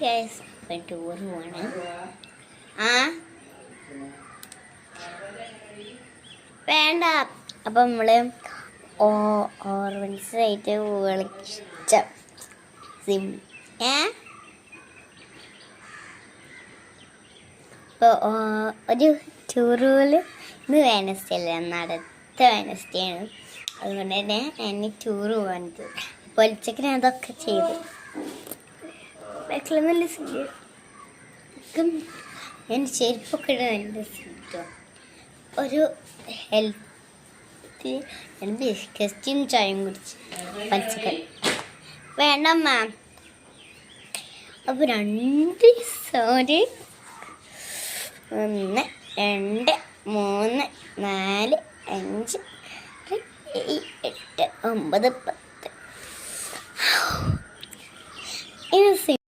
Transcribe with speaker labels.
Speaker 1: Guys tour പോവാണ്. വേണ്ട. അപ്പം നമ്മള് ഓർഗൻസായിട്ട് വിളിച്ച സിം ഇപ്പോൾ ഒരു ടൂർ പോലെ ഇന്ന് വെനസ്ഡേ അല്ല, അടുത്ത വെനസ്ഡേ ആണ്. അതുകൊണ്ട് തന്നെ എന്നെ ടൂർ പോകാനത് പൊലിച്ചക്ക് ഞാൻ അതൊക്കെ ചെയ്തു. നല്ല സുഖം. ഞാൻ ചെരുപ്പൊക്കെ ഇടാൻ നല്ല സുഖം. ഒരു ഹെൽത്ത് ഞാൻ ബിസ്ക്കറ്റും ചായയും കുടിച്ച് പച്ചക്കറി വേണ്ടമ്മ. അപ്പോൾ 2 സോറി 1 2 3 4 5 6 7 8 9 10